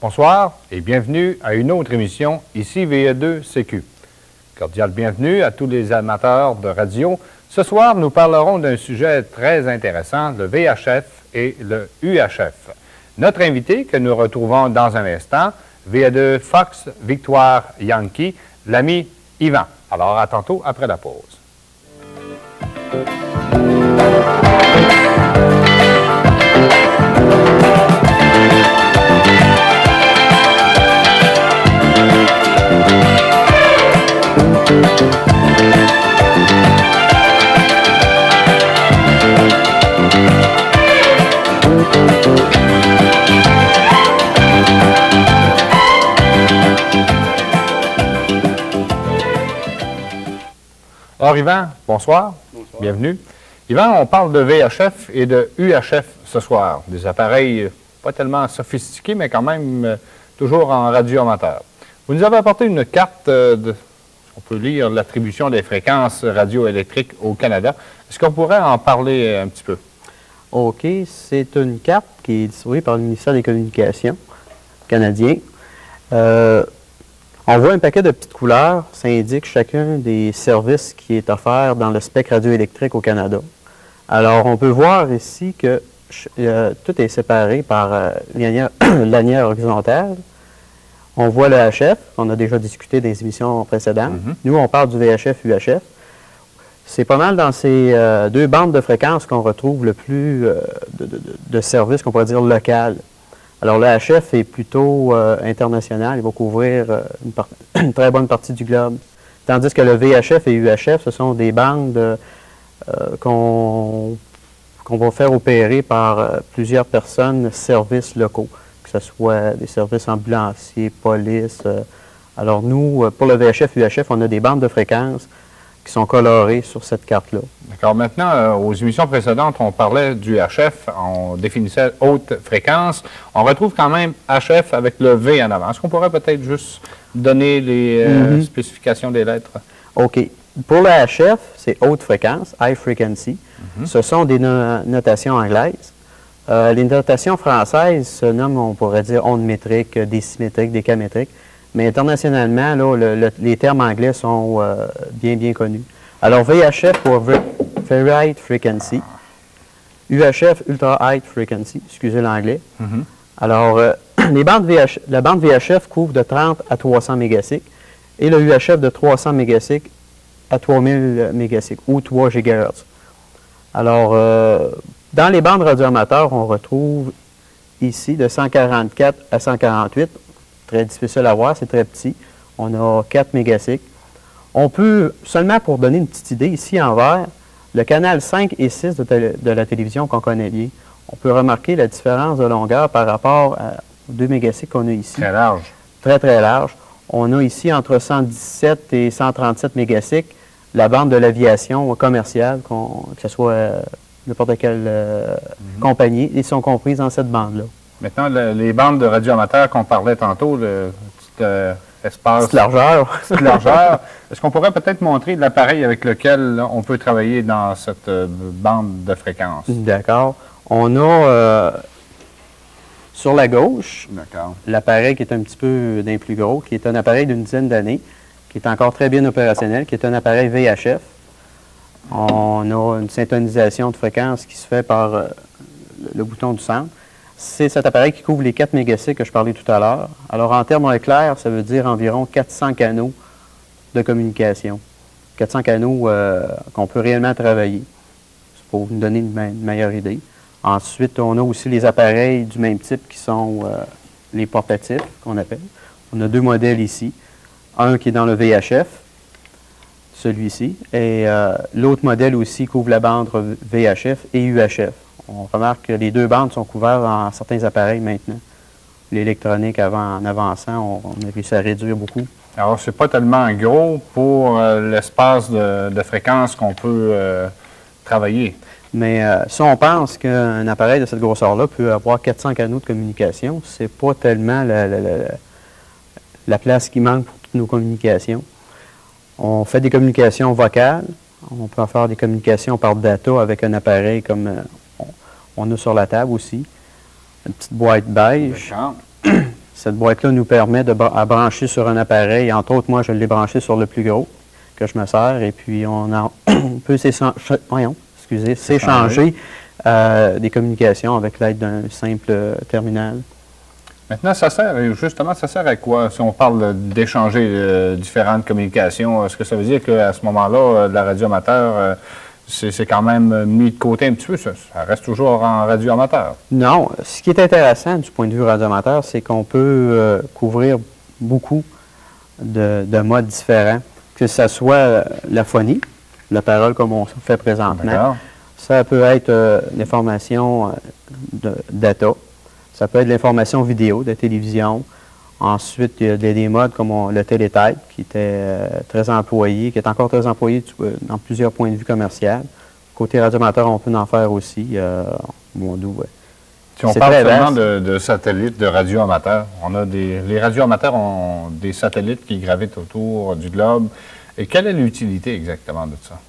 Bonsoir et bienvenue à une autre émission, ici VE2CQ. Cordial bienvenue à tous les amateurs de radio. Ce soir, nous parlerons d'un sujet très intéressant, le VHF et le UHF. Notre invité, que nous retrouvons dans un instant, VE2 Fox Victoire Yankee, l'ami Yvan. Alors, à tantôt après la pause. Alors, Yvan, bonsoir. Bonsoir. Bienvenue. Yvan, on parle de VHF et de UHF ce soir. Des appareils pas tellement sophistiqués, mais quand même toujours en radio amateur. Vous nous avez apporté une carte, on peut lire l'attribution des fréquences radioélectriques au Canada. Est-ce qu'on pourrait en parler un petit peu? OK. C'est une carte qui est distribuée par le ministère des Communications canadien. On voit un paquet de petites couleurs. Ça indique chacun des services qui est offert dans le spectre radioélectrique au Canada. Alors, on peut voir ici que tout est séparé par lanière horizontale. On voit le HF, qu'on a déjà discuté des émissions précédentes. Nous, on parle du VHF-UHF. C'est pas mal dans ces deux bandes de fréquences qu'on retrouve le plus de services, qu'on pourrait dire, local. Alors, le HF est plutôt international. Il va couvrir une très bonne partie du globe. Tandis que le VHF et UHF, ce sont des bandes qu'on va faire opérer par plusieurs personnes, services locaux, que ce soit des services ambulanciers, police. Alors, nous, pour le VHF-UHF, on a des bandes de fréquences qui sont colorées sur cette carte-là. D'accord. Maintenant, aux émissions précédentes, on parlait du HF, on définissait haute fréquence. On retrouve quand même HF avec le V en avant. Est-ce qu'on pourrait peut-être juste donner les spécifications des lettres? OK. Pour le HF, c'est haute fréquence, high frequency. Ce sont des notations anglaises. Les notations françaises se nomment, on pourrait dire, ondes métriques, décimétriques, décamétriques. Mais internationalement, là, les termes anglais sont bien connus. Alors, VHF pour Very High Frequency, UHF Ultra High Frequency, excusez l'anglais. Alors, la bande VHF couvre de 30 à 300 mégacycles et le UHF de 300 mégacycles à 3000 mégacycles ou 3 GHz. Alors, dans les bandes radioamateurs, on retrouve ici de 144 à 148. Très difficile à voir, c'est très petit. On a 4 mégacycles. On peut, seulement pour donner une petite idée, ici en vert, le canal 5 et 6 de la télévision qu'on connaît bien, on peut remarquer la différence de longueur par rapport aux 2 mégacycles qu'on a ici. Très large. Très, très large. On a ici entre 117 et 137 mégacycles la bande de l'aviation commerciale, que ce soit n'importe quelle compagnie, ils sont comprises dans cette bande-là. Maintenant, les bandes de radioamateurs qu'on parlait tantôt, le petit espace... Petite largeur. Petite largeur. Est-ce qu'on pourrait peut-être montrer l'appareil avec lequel on peut travailler dans cette bande de fréquence? D'accord. On a sur la gauche l'appareil qui est un petit peu d'un plus gros, qui est un appareil d'une dizaine d'années, qui est encore très bien opérationnel, qui est un appareil VHF. On a une syntonisation de fréquence qui se fait par le bouton du centre. C'est cet appareil qui couvre les 4 mégacycles que je parlais tout à l'heure. Alors, en termes clairs, ça veut dire environ 400 canaux de communication. 400 canaux qu'on peut réellement travailler. C'est pour vous donner une meilleure idée. Ensuite, on a aussi les appareils du même type qui sont les portatifs, qu'on appelle. On a 2 modèles ici. Un qui est dans le VHF, celui-ci, et l'autre modèle aussi couvre la bande VHF et UHF. On remarque que les 2 bandes sont couvertes dans certains appareils maintenant. L'électronique, en avançant, on a réussi à réduire beaucoup. Alors, c'est pas tellement gros pour l'espace de fréquence qu'on peut travailler. Mais si on pense qu'un appareil de cette grosseur-là peut avoir 400 canaux de communication, c'est pas tellement la place qui manque pour toutes nos communications. On fait des communications vocales, on peut faire des communications par data avec un appareil comme on a sur la table aussi, une petite boîte beige. Cette boîte-là nous permet de brancher sur un appareil. Entre autres, moi, je l'ai branché sur le plus gros que je me sers. Et puis, on peut s'échanger des communications avec l'aide d'un simple terminal. Maintenant, ça sert à quoi si on parle d'échanger différentes communications? Est-ce que ça veut dire qu'à ce moment-là, la radio amateur, c'est quand même mis de côté un petit peu? Ça reste toujours en radio amateur? Non. Ce qui est intéressant du point de vue radio amateur, c'est qu'on peut couvrir beaucoup de modes différents, que ce soit la phonie, la parole comme on fait présentement. Ça peut être l'information de data. Ça peut être l'information vidéo, de télévision. Ensuite, il y a des modes comme le télétype, qui était très employé, qui est encore très employé dans plusieurs points de vue commerciaux. Côté radioamateur, on peut en faire aussi. Si on parle seulement de satellites de radioamateurs, les radioamateurs ont des satellites qui gravitent autour du globe. Et quelle est l'utilité exactement de ça?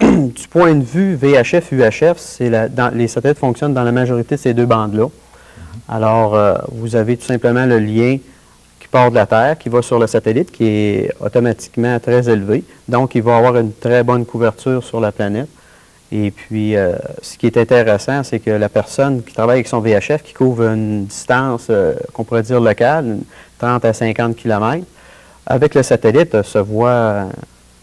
Du point de vue VHF, UHF, les satellites fonctionnent dans la majorité de ces 2 bandes-là. Alors, vous avez tout simplement le lien qui part de la Terre, qui va sur le satellite, qui est automatiquement très élevé. Donc, il va avoir une très bonne couverture sur la planète. Et puis, ce qui est intéressant, c'est que la personne qui travaille avec son VHF, qui couvre une distance qu'on pourrait dire locale, 30 à 50 km, avec le satellite, se voit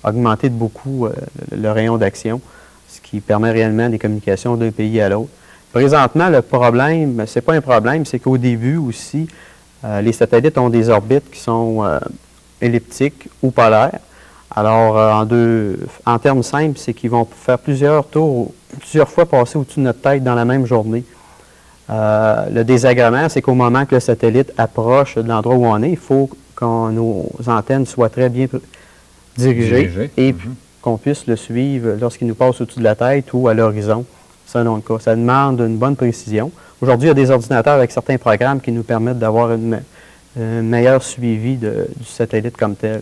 augmenter de beaucoup le rayon d'action, ce qui permet réellement des communications d'un pays à l'autre. Présentement, le problème, c'est pas un problème, c'est qu'au début aussi, les satellites ont des orbites qui sont elliptiques ou polaires. Alors, en termes simples, c'est qu'ils vont faire plusieurs tours, plusieurs fois passer au-dessus de notre tête dans la même journée. Le désagrément, c'est qu'au moment que le satellite approche de l'endroit où on est, il faut que nos antennes soient très bien dirigées et puis qu'on puisse le suivre lorsqu'il nous passe au-dessus de la tête ou à l'horizon, selon le cas. Ça demande une bonne précision. Aujourd'hui, il y a des ordinateurs avec certains programmes qui nous permettent d'avoir un meilleur suivi du satellite comme tel.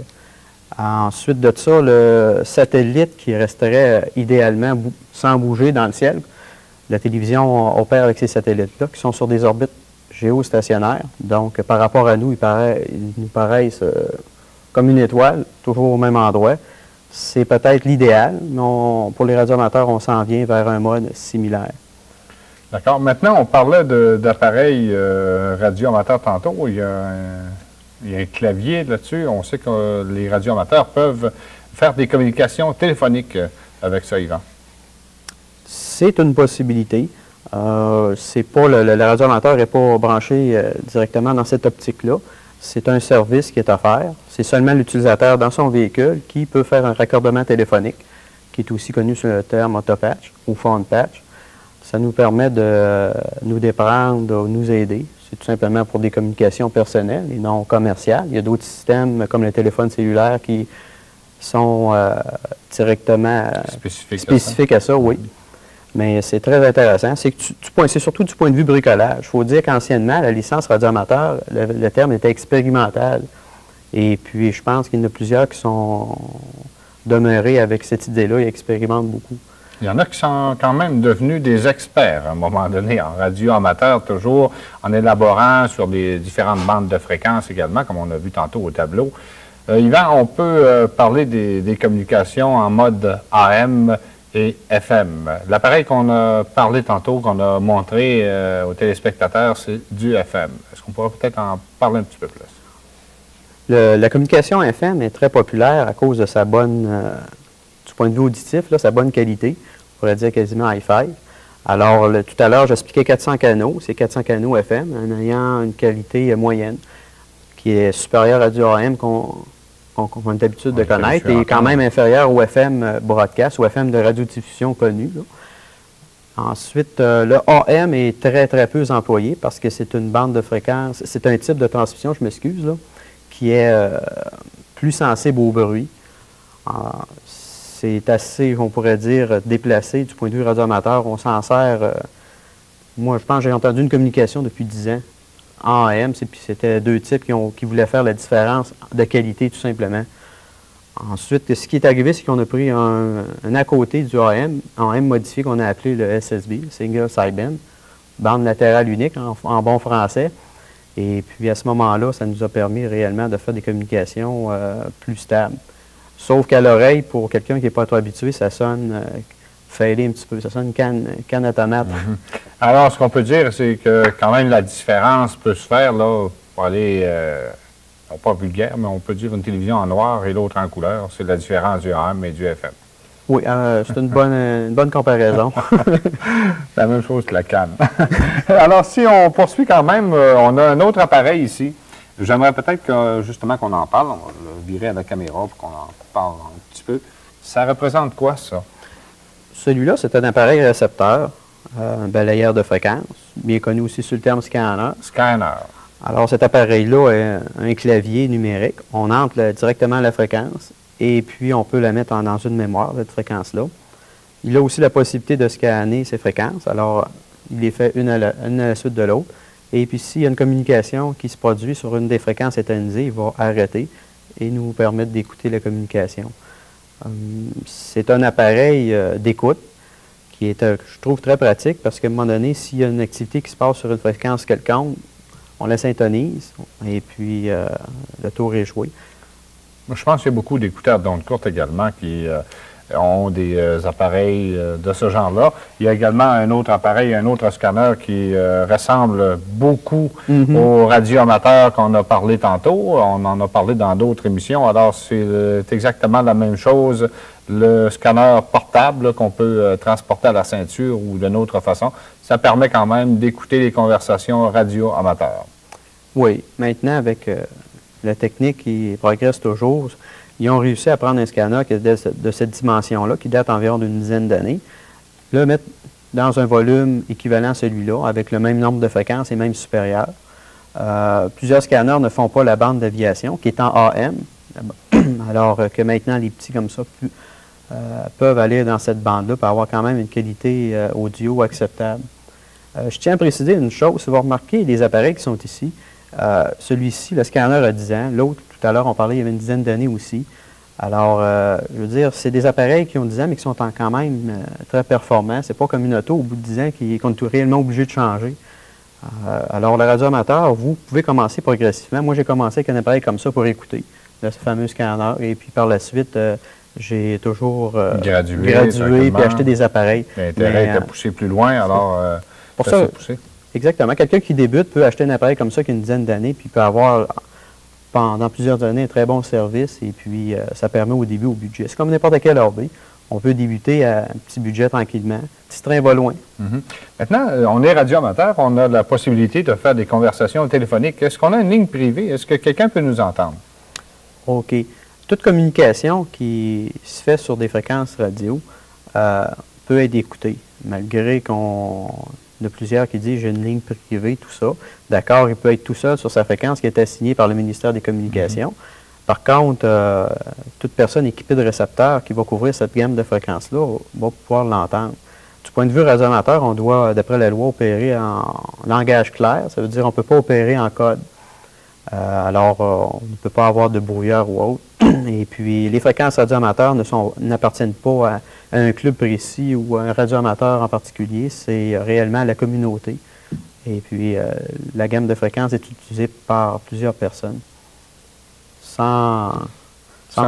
Ensuite de ça, le satellite qui resterait idéalement sans bouger dans le ciel, la télévision opère avec ces satellites-là qui sont sur des orbites géostationnaires. Donc, par rapport à nous, ils nous paraissent comme une étoile, toujours au même endroit. C'est peut-être l'idéal, mais pour les radioamateurs, on s'en vient vers un mode similaire. D'accord. Maintenant, on parlait d'appareils radioamateurs tantôt. Il y a un clavier là-dessus. On sait que les radioamateurs peuvent faire des communications téléphoniques avec ça, Yvan. C'est une possibilité. Le radioamateur n'est pas branché directement dans cette optique-là. C'est un service qui est offert. C'est seulement l'utilisateur dans son véhicule qui peut faire un raccordement téléphonique, qui est aussi connu sous le terme autopatch ou phone patch. Ça nous permet de nous déprendre, de nous aider. C'est tout simplement pour des communications personnelles et non commerciales. Il y a d'autres systèmes comme le téléphone cellulaire qui sont directement spécifiques à ça, oui. Mais c'est très intéressant. C'est surtout du point de vue bricolage. Il faut dire qu'anciennement, la licence radioamateur, le terme était expérimental. Et puis, je pense qu'il y en a plusieurs qui sont demeurés avec cette idée-là et expérimentent beaucoup. Il y en a qui sont quand même devenus des experts à un moment donné en radio amateur, toujours en élaborant sur des différentes bandes de fréquences également, comme on a vu tantôt au tableau. Yvan, on peut parler des communications en mode AM et FM. L'appareil qu'on a parlé tantôt, qu'on a montré aux téléspectateurs, c'est du FM. Est-ce qu'on pourrait peut-être en parler un petit peu plus? La communication FM est très populaire à cause de sa bonne, du point de vue auditif, là, sa bonne qualité. On pourrait dire quasiment high-five. Alors, tout à l'heure, j'expliquais 400 canaux. C'est 400 canaux FM en ayant une qualité moyenne qui est supérieure à du AM qu'on a l'habitude de connaître et quand même inférieur au FM broadcast, ou FM de radiodiffusion connu. Ensuite, le AM est très, très peu employé parce que c'est une bande de fréquence, c'est un type de transmission, je m'excuse, là, qui est plus sensible au bruit. C'est assez, on pourrait dire, déplacé du point de vue radioamateur. On s'en sert, moi je pense que j'ai entendu une communication depuis 10 ans en AM, puis c'était deux types qui voulaient faire la différence de qualité tout simplement. Ensuite, ce qui est arrivé, c'est qu'on a pris un à côté du AM, en AM modifié qu'on a appelé le SSB, Single Sideband, bande latérale unique en bon français. Et puis à ce moment-là, ça nous a permis réellement de faire des communications plus stables. Sauf qu'à l'oreille, pour quelqu'un qui n'est pas trop habitué, ça sonne fêlé un petit peu, ça sonne canne à tomate. Alors, ce qu'on peut dire, c'est que quand même la différence peut se faire, là, pour aller... pas vulgaire, mais on peut dire une télévision en noir et l'autre en couleur. C'est la différence du AM et du FM. Oui, c'est une bonne comparaison. La même chose que la canne. Alors, si on poursuit quand même, on a un autre appareil ici. J'aimerais peut-être que, justement qu'on en parle. On va le virer à la caméra pour qu'on en parle un petit peu. Ça représente quoi, ça? Celui-là, c'est un appareil récepteur, un balayeur de fréquence, bien connu aussi sous le terme scanner. Scanner. Alors, cet appareil-là est un clavier numérique. On entre directement la fréquence et puis on peut la mettre dans une mémoire, cette fréquence-là. Il a aussi la possibilité de scanner ces fréquences. Alors, il les fait une à la suite de l'autre. Et puis, s'il y a une communication qui se produit sur une des fréquences éternisées, il va arrêter et nous permettre d'écouter la communication. C'est un appareil d'écoute qui est, je trouve, très pratique parce qu'à un moment donné, s'il y a une activité qui se passe sur une fréquence quelconque, on la syntonise et puis le tour est joué. Moi, je pense qu'il y a beaucoup d'écouteurs d'ondes courtes également qui ont des appareils de ce genre-là. Il y a également un autre appareil, un autre scanner qui ressemble beaucoup au radioamateur qu'on a parlé tantôt. On en a parlé dans d'autres émissions. Alors, c'est exactement la même chose. Le scanner portable qu'on peut transporter à la ceinture ou d'une autre façon, ça permet quand même d'écouter les conversations radio-amateurs. Oui. Maintenant, avec la technique qui progresse toujours, ils ont réussi à prendre un scanner qui est de cette dimension-là, qui date environ d'une dizaine d'années, le mettre dans un volume équivalent à celui-là, avec le même nombre de fréquences et même supérieur. Plusieurs scanners ne font pas la bande d'aviation, qui est en AM, alors que maintenant, les petits comme ça peuvent aller dans cette bande-là pour avoir quand même une qualité audio acceptable. Je tiens à préciser une chose, si vous remarquez les appareils qui sont ici, celui-ci, le scanner a 10 ans, l'autre, tout à l'heure, on parlait il y avait une dizaine d'années aussi. Alors, je veux dire, c'est des appareils qui ont 10 ans, mais qui sont quand même très performants. C'est pas comme une auto au bout de 10 ans qu'on est réellement obligé de changer. Alors, le radioamateur, vous pouvez commencer progressivement. Moi, j'ai commencé avec un appareil comme ça pour écouter, ce fameux scanner, et puis par la suite, j'ai toujours gradué puis acheté des appareils. L'intérêt est à pousser plus loin, alors pour ça, exactement. Quelqu'un qui débute peut acheter un appareil comme ça qui a une dizaine d'années, puis peut avoir pendant plusieurs années un très bon service, et puis ça permet au début au budget. C'est comme n'importe quel hobby. On peut débuter à un petit budget tranquillement. Petit train va loin. Maintenant, on est radioamateur, on a la possibilité de faire des conversations téléphoniques. Est-ce qu'on a une ligne privée? Est-ce que quelqu'un peut nous entendre? OK. Toute communication qui se fait sur des fréquences radio peut être écoutée, malgré qu'on a plusieurs qui disent « j'ai une ligne privée », tout ça. D'accord, il peut être tout seul sur sa fréquence qui est assignée par le ministère des Communications. Par contre, toute personne équipée de récepteurs qui va couvrir cette gamme de fréquences-là va pouvoir l'entendre. Du point de vue radioamateur, on doit, d'après la loi, opérer en langage clair. Ça veut dire qu'on ne peut pas opérer en code. Alors, on ne peut pas avoir de brouillard ou autre. Et puis, les fréquences radioamateurs n'appartiennent pas à un club précis ou à un radioamateur en particulier. C'est réellement la communauté. Et puis, la gamme de fréquences est utilisée par plusieurs personnes. Sans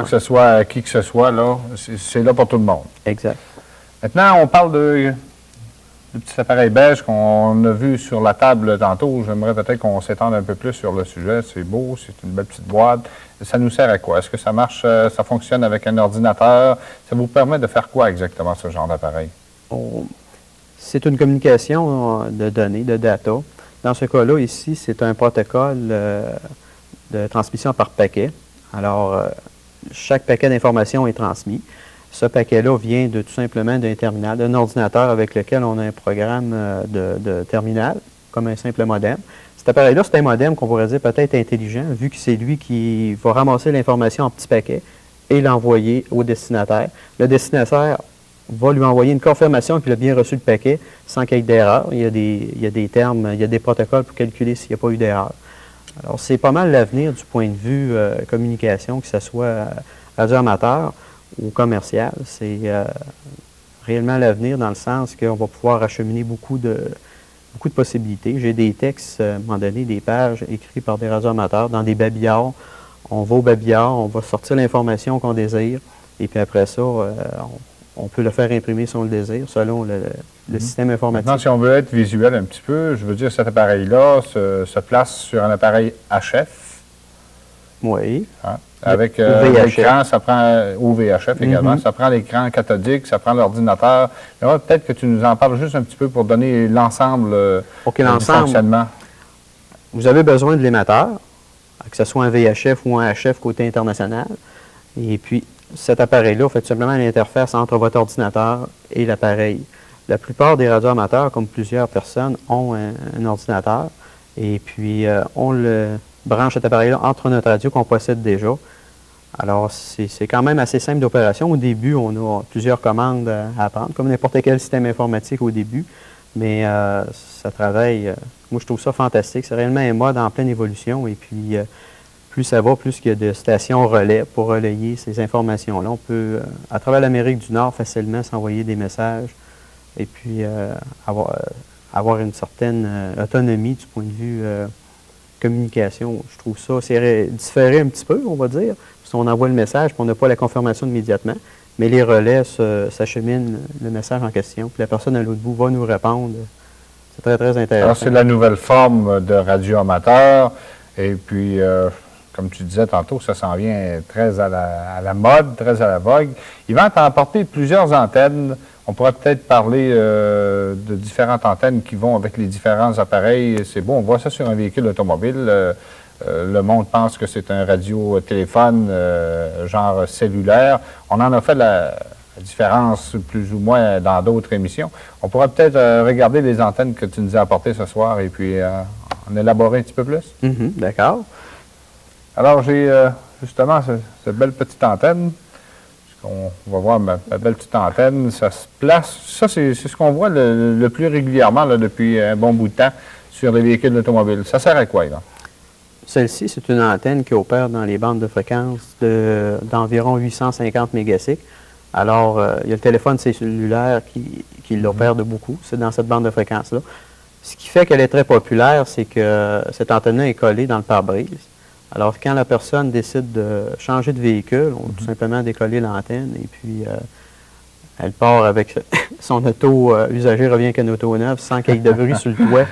que ce soit qui que ce soit, là, c'est là pour tout le monde. Exact. Maintenant, on parle de petits appareils beige qu'on a vu sur la table tantôt. J'aimerais peut-être qu'on s'étende un peu plus sur le sujet. C'est beau, c'est une belle petite boîte. Ça nous sert à quoi? Est-ce que ça marche, ça fonctionne avec un ordinateur? Ça vous permet de faire quoi exactement, ce genre d'appareil? C'est une communication de données, de data. Dans ce cas-là, ici, c'est un protocole de transmission par paquet. Alors, chaque paquet d'informations est transmis. Ce paquet-là vient tout simplement d'un terminal, d'un ordinateur avec lequel on a un programme de terminal, comme un simple modem. Cet appareil-là, c'est un modem qu'on pourrait dire peut-être intelligent, vu que c'est lui qui va ramasser l'information en petits paquets et l'envoyer au destinataire. Le destinataire va lui envoyer une confirmation qu'il a bien reçu le paquet sans qu'il y ait d'erreur. Il y a des termes, il y a des protocoles pour calculer s'il n'y a pas eu d'erreur. Alors, c'est pas mal l'avenir du point de vue communication, que ce soit radio-amateur ou commercial. C'est réellement l'avenir dans le sens qu'on va pouvoir acheminer beaucoup de possibilités. J'ai des textes, à un moment donné, des pages écrites par des radio-amateurs dans des babillards. On va au babillard, on va sortir l'information qu'on désire, et puis après ça, on peut le faire imprimer si on le désire, selon le système informatique. Maintenant, si on veut être visuel un petit peu, je veux dire, cet appareil-là se place sur un appareil HF. Oui. Hein? Avec l'écran, ça prend, ou VHF également, ça prend l'écran cathodique, ça prend l'ordinateur. Peut-être que tu nous en parles juste un petit peu pour donner l'ensemble du fonctionnement. Vous avez besoin de l'émetteur, que ce soit un VHF ou un HF côté international. Et puis, cet appareil-là fait tout simplement l'interface entre votre ordinateur et l'appareil. La plupart des radioamateurs, comme plusieurs personnes, ont un ordinateur. Et puis, on le branche cet appareil-là entre notre radio qu'on possède déjà. Alors, c'est quand même assez simple d'opération. Au début, on a plusieurs commandes à apprendre, comme n'importe quel système informatique au début. Mais ça travaille. Moi, je trouve ça fantastique. C'est réellement un mode en pleine évolution. Et puis, plus ça va, plus il y a de stations relais pour relayer ces informations-là. On peut, à travers l'Amérique du Nord, facilement s'envoyer des messages et puis avoir une certaine autonomie du point de vue communication. Je trouve ça, c'est différé un petit peu, on va dire, parce qu'on envoie le message puis on n'a pas la confirmation immédiatement, mais les relais s'acheminent le message en question, puis la personne à l'autre bout va nous répondre. C'est très, très intéressant. Alors, c'est la nouvelle forme de radio amateur, et puis, comme tu disais tantôt, ça s'en vient très à la mode, très à la vogue. Ils vont emporter plusieurs antennes. On pourrait peut-être parler de différentes antennes qui vont avec les différents appareils. C'est beau, on voit ça sur un véhicule automobile. Le monde pense que c'est un radio-téléphone genre cellulaire. On en a fait la différence plus ou moins dans d'autres émissions. On pourrait peut-être regarder les antennes que tu nous as apportées ce soir et puis en élaborer un petit peu plus. D'accord. Alors, j'ai justement cette belle petite antenne. On va voir ma belle petite antenne. Ça se place. Ça, c'est ce qu'on voit le plus régulièrement là, depuis un bon bout de temps sur les véhicules automobiles. Ça sert à quoi, là? Celle-ci, c'est une antenne qui opère dans les bandes de fréquence d'environ 850 mégacycles. Alors, il y a le téléphone cellulaire qui l'opère de beaucoup. C'est dans cette bande de fréquence-là. Ce qui fait qu'elle est très populaire, c'est que cette antenne-là est collée dans le pare-brise. Alors, quand la personne décide de changer de véhicule, on va tout simplement décoller l'antenne et puis elle part avec son auto usagé, revient avec une auto neuve sans qu'il y ait de bruit sur le toit.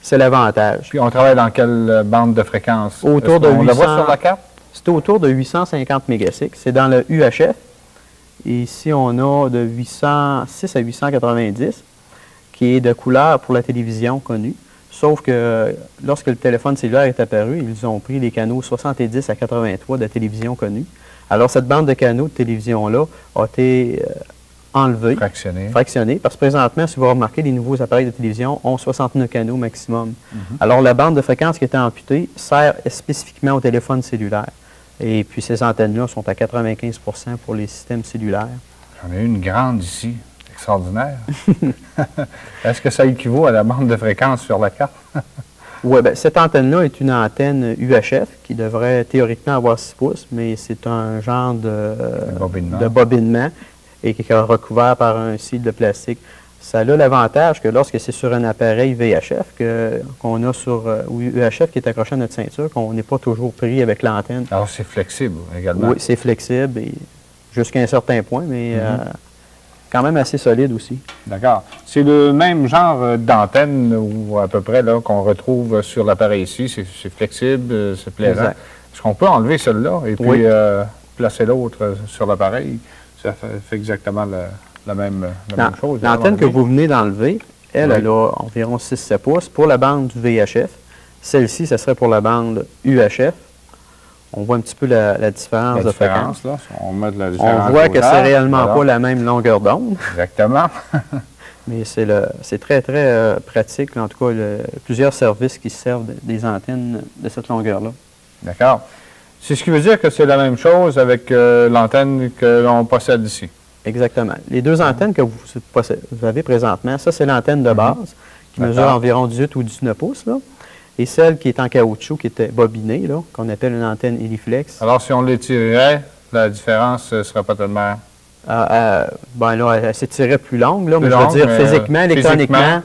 C'est l'avantage. Puis, on travaille dans quelle bande de fréquence? Autour de 800, on la voit sur la carte? C'est autour de 850 mégacycles. C'est dans le UHF. Et ici, on a de 806 à 890, qui est de couleur pour la télévision connue. Sauf que lorsque le téléphone cellulaire est apparu, ils ont pris les canaux 70 à 83 de télévision connue. Alors, cette bande de canaux de télévision-là a été enlevée, fractionnée, parce que présentement, si vous remarquez, les nouveaux appareils de télévision ont 69 canaux maximum. Alors, la bande de fréquence qui était amputée sert spécifiquement au téléphone cellulaire. Et puis, ces antennes-là sont à 95 pour les systèmes cellulaires. J'en ai une grande ici. Extraordinaire. Est-ce que ça équivaut à la bande de fréquence sur la carte? Oui, bien, cette antenne-là est une antenne UHF qui devrait théoriquement avoir 6 pouces, mais c'est un genre de bobinement et qui est recouvert par un cil de plastique. Ça a l'avantage que lorsque c'est sur un appareil VHF qu'on a sur ou UHF qui est accroché à notre ceinture, qu'on n'est pas toujours pris avec l'antenne. Alors, c'est flexible également. Oui, c'est flexible jusqu'à un certain point, mais quand même assez solide aussi. D'accord. C'est le même genre d'antenne, ou à peu près, là, qu'on retrouve sur l'appareil ici. C'est flexible, c'est plaisant. Est-ce qu'on peut enlever celle-là et puis placer l'autre sur l'appareil? Ça fait exactement la même chose. L'antenne que vous venez d'enlever, elle a environ 6-7 pouces pour la bande du VHF. Celle-ci, ça serait pour la bande UHF On voit un petit peu la différence de fréquence. Là, on met de la différence. On voit que c'est réellement pas la même longueur d'onde. Exactement. Mais c'est très, très pratique. En tout cas, plusieurs services qui servent des antennes de cette longueur-là. D'accord. C'est ce qui veut dire que c'est la même chose avec l'antenne que l'on possède ici. Exactement. Les deux antennes que vous avez présentement, ça, c'est l'antenne de base qui mesure environ 18 ou 19 pouces. Là. Et celle qui est en caoutchouc, qui était bobinée, qu'on appelle une antenne Heliflex. Alors, si on l'étirait, la différence ne serait pas tellement... Ben là, elle s'étirait plus longue, là, mais je veux dire, physiquement, électroniquement,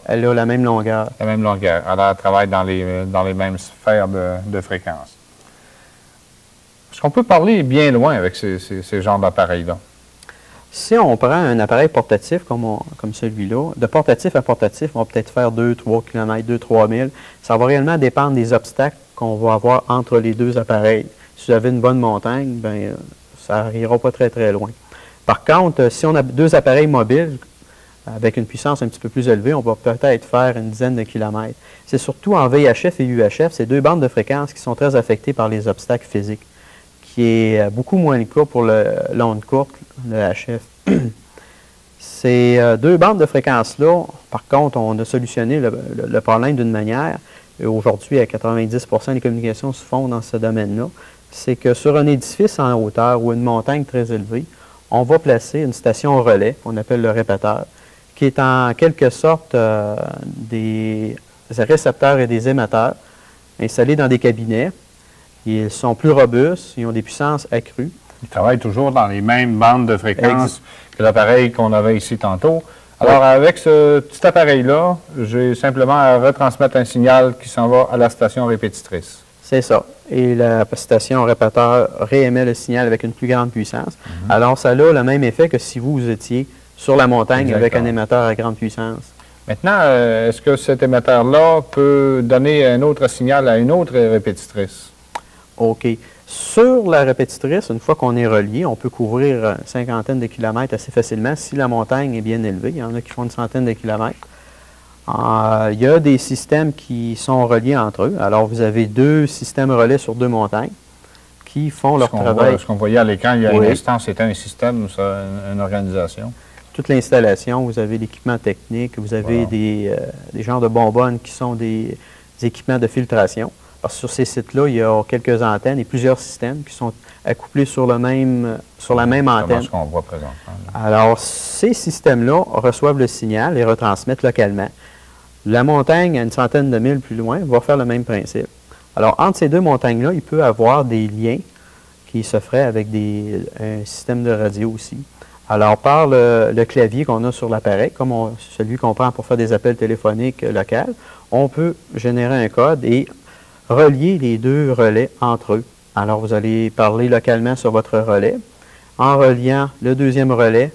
elle a la même longueur. La même longueur. Alors, elle travaille dans les mêmes sphères de fréquence. Est-ce qu'on peut parler bien loin avec ces genres d'appareils-là? Si on prend un appareil portatif comme celui-là, de portatif à portatif, on va peut-être faire 2-3 km, 2-3 000. Ça va réellement dépendre des obstacles qu'on va avoir entre les deux appareils. Si vous avez une bonne montagne, ben ça n'ira pas très, très loin. Par contre, si on a deux appareils mobiles avec une puissance un petit peu plus élevée, on va peut-être faire une dizaine de kilomètres. C'est surtout en VHF et UHF, ces deux bandes de fréquences qui sont très affectées par les obstacles physiques, qui est beaucoup moins le cas pour l'onde courte, le HF. Ces deux bandes de fréquences-là, par contre, on a solutionné le problème d'une manière. Aujourd'hui, à 90 % des communications se font dans ce domaine-là. C'est que sur un édifice en hauteur ou une montagne très élevée, on va placer une station relais, qu'on appelle le répéteur, qui est en quelque sorte des récepteurs et des émetteurs installés dans des cabinets. Ils sont plus robustes, ils ont des puissances accrues. Ils travaillent toujours dans les mêmes bandes de fréquences que l'appareil qu'on avait ici tantôt. Alors, avec ce petit appareil-là, j'ai simplement à retransmettre un signal qui s'en va à la station répétitrice. C'est ça. Et la station répéteur réémet le signal avec une plus grande puissance. Alors, ça a le même effet que si vous étiez sur la montagne avec un émetteur à grande puissance. Maintenant, est-ce que cet émetteur-là peut donner un autre signal à une autre répétitrice? OK. Sur la répétitrice, une fois qu'on est relié, on peut couvrir une cinquantaine de kilomètres assez facilement si la montagne est bien élevée. Il y en a qui font une centaine de kilomètres. Il y a des systèmes qui sont reliés entre eux. Alors, vous avez deux systèmes relais sur deux montagnes qui font leur travail. Ce qu'on voyait à l'écran il y a un instant, c'était un système, ça, une organisation. Toute l'installation, vous avez l'équipement technique, vous avez des genres de bonbonnes qui sont des équipements de filtration. Parce que sur ces sites-là, il y a quelques antennes et plusieurs systèmes qui sont accouplés sur la même antenne. C'est ce qu'on voit présentement. Alors, ces systèmes-là reçoivent le signal et retransmettent localement. La montagne, à une centaine de milles plus loin, va faire le même principe. Alors, entre ces deux montagnes-là, il peut y avoir des liens qui se feraient avec un système de radio aussi. Alors, par le clavier qu'on a sur l'appareil, comme celui qu'on prend pour faire des appels téléphoniques locaux, on peut générer un code et relier les deux relais entre eux. Alors, vous allez parler localement sur votre relais. En reliant le deuxième relais,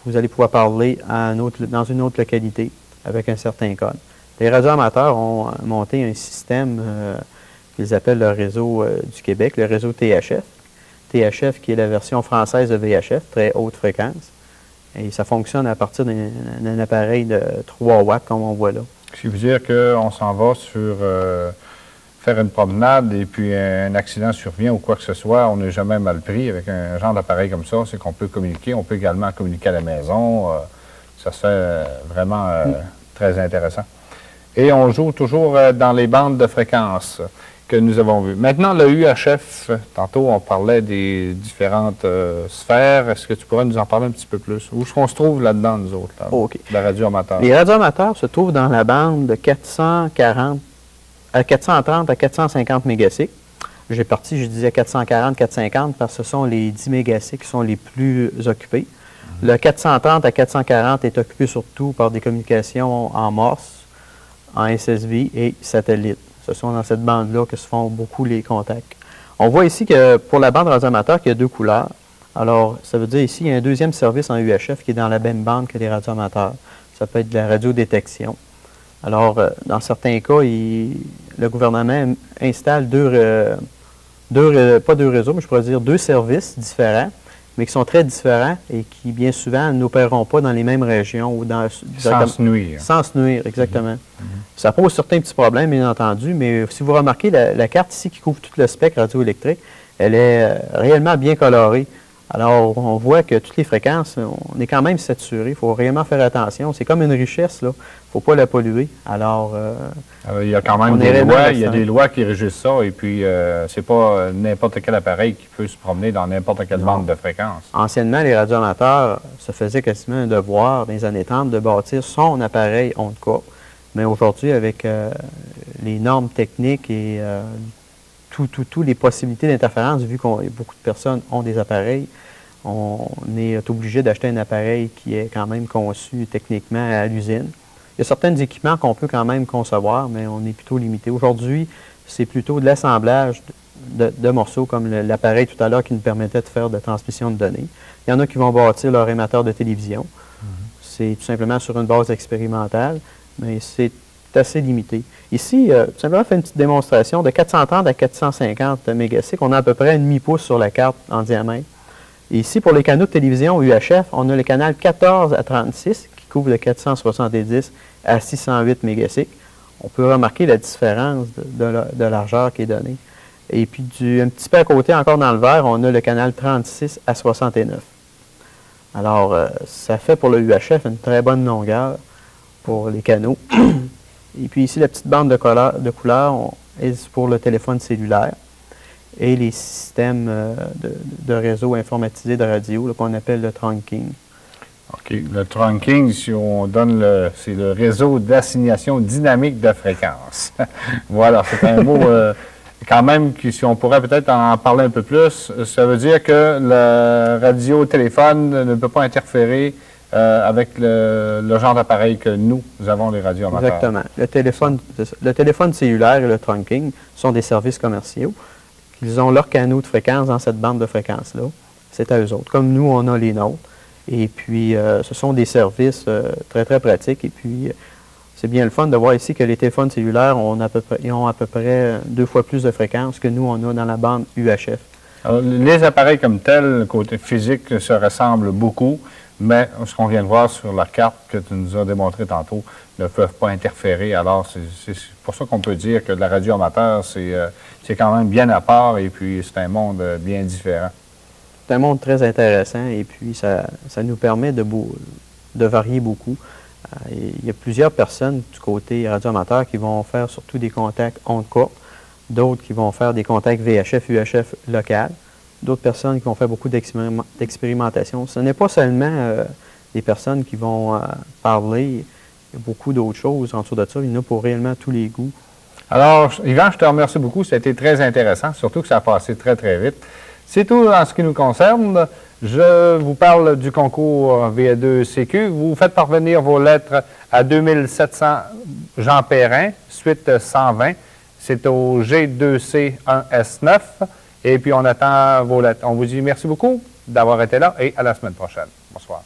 vous allez pouvoir parler dans une autre localité avec un certain code. Les radioamateurs ont monté un système qu'ils appellent le réseau du Québec, le réseau THF. THF qui est la version française de VHF, très haute fréquence. Et ça fonctionne à partir d'un appareil de 3 watts, comme on voit là. Ce qui veut dire qu'on s'en va sur faire une promenade et puis un accident survient ou quoi que ce soit, on n'est jamais mal pris avec un genre d'appareil comme ça. C'est qu'on peut communiquer. On peut également communiquer à la maison. Ça se fait vraiment très intéressant. Et on joue toujours dans les bandes de fréquences que nous avons vues. Maintenant, le UHF, tantôt on parlait des différentes sphères. Est-ce que tu pourrais nous en parler un petit peu plus? Où est-ce qu'on se trouve là-dedans, nous autres, la radio amateur? Les radioamateurs se trouvent dans la bande de 430 à 450 mégacycles. Je disais 440, 450 parce que ce sont les 10 mégacycles qui sont les plus occupés. Le 430 à 440 est occupé surtout par des communications en Morse, en SSV et satellite. Ce sont dans cette bande-là que se font beaucoup les contacts. On voit ici que pour la bande radioamateur, il y a deux couleurs. Alors, ça veut dire ici, il y a un deuxième service en UHF qui est dans la même bande que les radioamateurs. Ça peut être de la radiodétection. Alors, dans certains cas, le gouvernement installe pas deux réseaux, mais je pourrais dire deux services différents mais qui sont très différents et qui, bien souvent, n'opéreront pas dans les mêmes régions ou dans... Sans se nuire. Sans se nuire, exactement. Ça pose certains petits problèmes, bien entendu, mais si vous remarquez, la carte ici qui couvre tout le spectre radioélectrique, elle est réellement bien colorée. Alors, on voit que toutes les fréquences, on est quand même saturé. Il faut réellement faire attention. C'est comme une richesse, là. Il ne faut pas la polluer. Alors, il y a quand même des lois. Il y a des lois qui régissent ça. Et puis, c'est pas n'importe quel appareil qui peut se promener dans n'importe quelle bande de fréquence. Anciennement, les radioamateurs se faisaient quasiment un devoir, dans les années 30, de bâtir son appareil onde courte. Mais aujourd'hui, avec les normes techniques et toutes les possibilités d'interférence, vu que beaucoup de personnes ont des appareils, on est obligé d'acheter un appareil qui est quand même conçu techniquement à l'usine. Il y a certains équipements qu'on peut quand même concevoir, mais on est plutôt limité. Aujourd'hui, c'est plutôt de l'assemblage de morceaux, comme l'appareil tout à l'heure qui nous permettait de faire de transmission de données. Il y en a qui vont bâtir leur émetteur de télévision. C'est tout simplement sur une base expérimentale, mais c'est assez limité. Ici, tout simplement, on fait une petite démonstration de 430 à 450 mégasics. On a à peu près un demi-pouce sur la carte en diamètre. Et ici, pour les canaux de télévision UHF, on a le canal 14 à 36 qui couvre de 470 à 608 mégasics. On peut remarquer la différence de largeur qui est donnée. Et puis, un petit peu à côté, encore dans le vert, on a le canal 36 à 69. Alors, ça fait pour le UHF une très bonne longueur pour les canaux. Et puis ici, la petite bande de couleur est pour le téléphone cellulaire et les systèmes de réseau informatisé de radio qu'on appelle le trunking. OK. Le trunking, si on donne c'est le réseau d'assignation dynamique de fréquences. Voilà, c'est un mot quand même, si on pourrait peut-être en parler un peu plus, ça veut dire que le radio-téléphone ne peut pas interférer avec le genre d'appareil que nous avons, les radioamateurs. Exactement. Le téléphone cellulaire et le trunking sont des services commerciaux. Ils ont leurs canaux de fréquence dans cette bande de fréquences-là. C'est à eux autres. Comme nous, on a les nôtres. Et puis, ce sont des services très, très pratiques. Et puis, c'est bien le fun de voir ici que les téléphones cellulaires ont à peu près 2 fois plus de fréquences que nous, on a dans la bande UHF. Alors, les appareils comme tels, le côté physique, se ressemblent beaucoup. Mais ce qu'on vient de voir sur la carte que tu nous as démontré tantôt ne peuvent pas interférer. Alors, c'est pour ça qu'on peut dire que la radio amateur, c'est quand même bien à part et puis c'est un monde bien différent. C'est un monde très intéressant et puis ça nous permet de varier beaucoup. Il y a plusieurs personnes du côté radio amateur qui vont faire surtout des contacts ondes courtes, d'autres qui vont faire des contacts VHF, UHF local. D'autres personnes qui vont faire beaucoup d'expérimentation. Ce n'est pas seulement des personnes qui vont parler, il y a beaucoup d'autres choses en dessous de ça. Il y en a pour réellement tous les goûts. Alors, Yvan, je te remercie beaucoup. Ça a été très intéressant, surtout que ça a passé très, très vite. C'est tout en ce qui nous concerne. Je vous parle du concours VA2CQ. Vous faites parvenir vos lettres à 2700 Jean Perrin, suite 120. C'est au G2C1S9. Et puis, on attend vos lettres. On vous dit merci beaucoup d'avoir été là et à la semaine prochaine. Bonsoir.